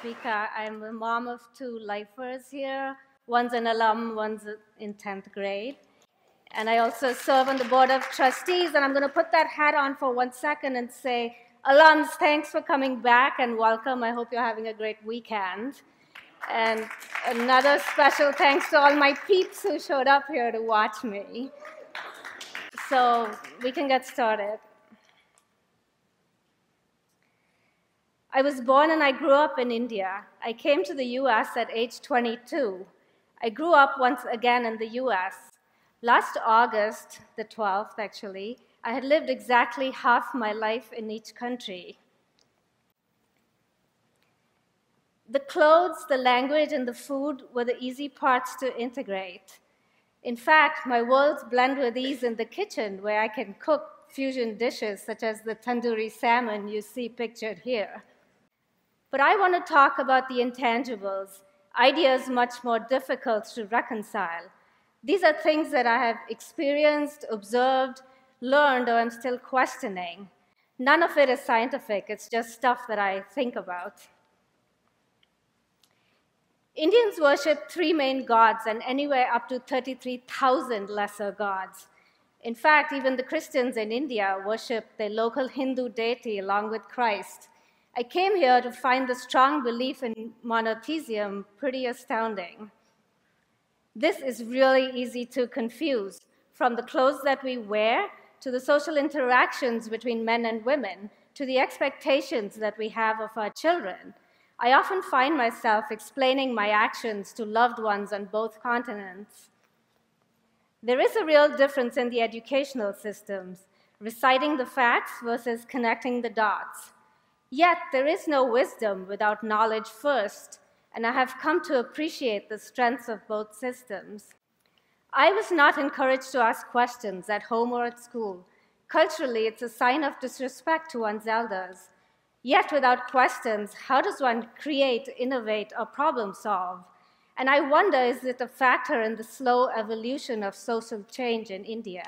Deepika. I'm the mom of two lifers here. One's an alum, one's in 10th grade. And I also serve on the board of trustees, and I'm going to put that hat on for 1 second and say, alums, thanks for coming back and welcome. I hope you're having a great weekend. And another special thanks to all my peeps who showed up here to watch me. So we can get started. I was born and I grew up in India. I came to the US at age 22. I grew up once again in the US. Last August, the 12th actually, I had lived exactly half my life in each country. The clothes, the language, and the food were the easy parts to integrate. In fact, my worlds blend with ease in the kitchen, where I can cook fusion dishes such as the tandoori salmon you see pictured here. But I want to talk about the intangibles, ideas much more difficult to reconcile. These are things that I have experienced, observed, learned, or I'm still questioning. None of it is scientific, it's just stuff that I think about. Indians worship 3 main gods and anywhere up to 33,000 lesser gods. In fact, even the Christians in India worship their local Hindu deity along with Christ. I came here to find the strong belief in monotheism pretty astounding. This is really easy to confuse, from the clothes that we wear, to the social interactions between men and women, to the expectations that we have of our children. I often find myself explaining my actions to loved ones on both continents. There is a real difference in the educational systems, reciting the facts versus connecting the dots. Yet there is no wisdom without knowledge first, and I have come to appreciate the strengths of both systems. I was not encouraged to ask questions at home or at school. Culturally, it's a sign of disrespect to one's elders. Yet without questions, how does one create, innovate, or problem solve? And I wonder, is it a factor in the slow evolution of social change in India?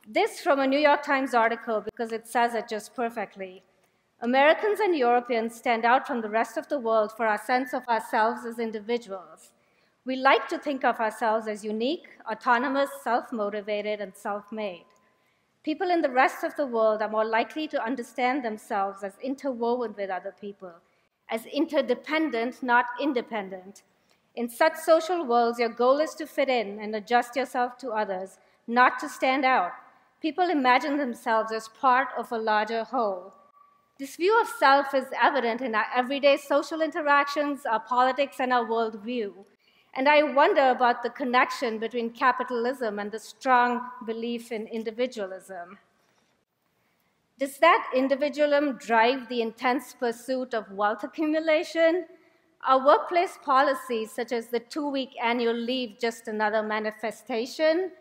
This from a New York Times article because it says it just perfectly. Americans and Europeans stand out from the rest of the world for our sense of ourselves as individuals. We like to think of ourselves as unique, autonomous, self-motivated, and self-made. People in the rest of the world are more likely to understand themselves as interwoven with other people, as interdependent, not independent. In such social worlds, your goal is to fit in and adjust yourself to others, not to stand out. People imagine themselves as part of a larger whole. This view of self is evident in our everyday social interactions, our politics, and our worldview. And I wonder about the connection between capitalism and the strong belief in individualism. Does that individualism drive the intense pursuit of wealth accumulation? Are workplace policies such as the 2-week annual leave just another manifestation?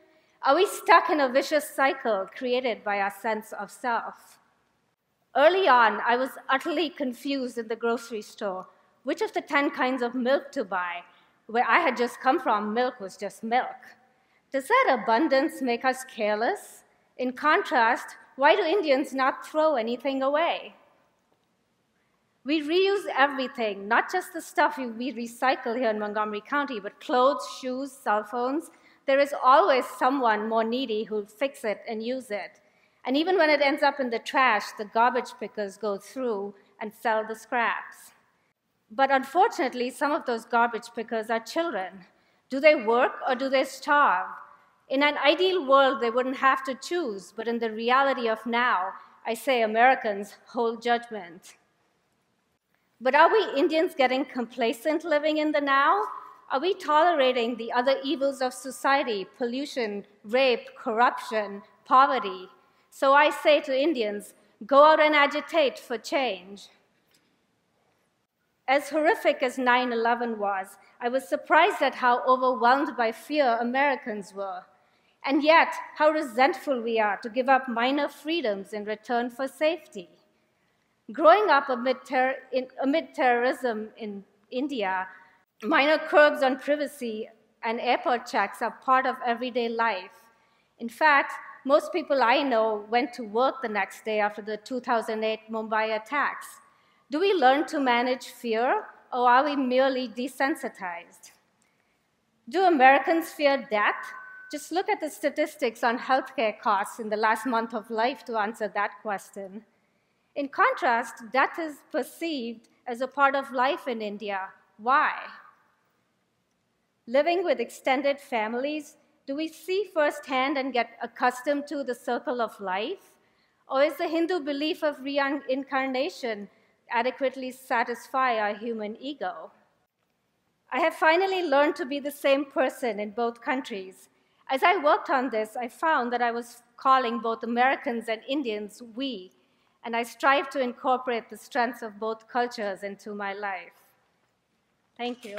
Are we stuck in a vicious cycle created by our sense of self? Early on, I was utterly confused in the grocery store, which of the 10 kinds of milk to buy. Where I had just come from, milk was just milk. Does that abundance make us careless? In contrast, why do Indians not throw anything away? We reuse everything, not just the stuff we recycle here in Montgomery County, but clothes, shoes, cell phones. There is always someone more needy who'll fix it and use it. And even when it ends up in the trash, the garbage pickers go through and sell the scraps. But unfortunately, some of those garbage pickers are children. Do they work or do they starve? In an ideal world, they wouldn't have to choose, but in the reality of now, I say Americans hold judgment. But are we Indians getting complacent living in the now? Are we tolerating the other evils of society, pollution, rape, corruption, poverty? So I say to Indians, go out and agitate for change. As horrific as 9/11 was, I was surprised at how overwhelmed by fear Americans were. And yet, how resentful we are to give up minor freedoms in return for safety. Growing up amid terrorism in India, minor curbs on privacy and airport checks are part of everyday life. In fact, most people I know went to work the next day after the 2008 Mumbai attacks. Do we learn to manage fear, or are we merely desensitized? Do Americans fear death? Just look at the statistics on healthcare costs in the last month of life to answer that question. In contrast, death is perceived as a part of life in India. Why? Living with extended families, do we see firsthand and get accustomed to the circle of life? Or is the Hindu belief of reincarnation adequately satisfy our human ego? I have finally learned to be the same person in both countries. As I worked on this, I found that I was calling both Americans and Indians we, and I strive to incorporate the strengths of both cultures into my life. Thank you.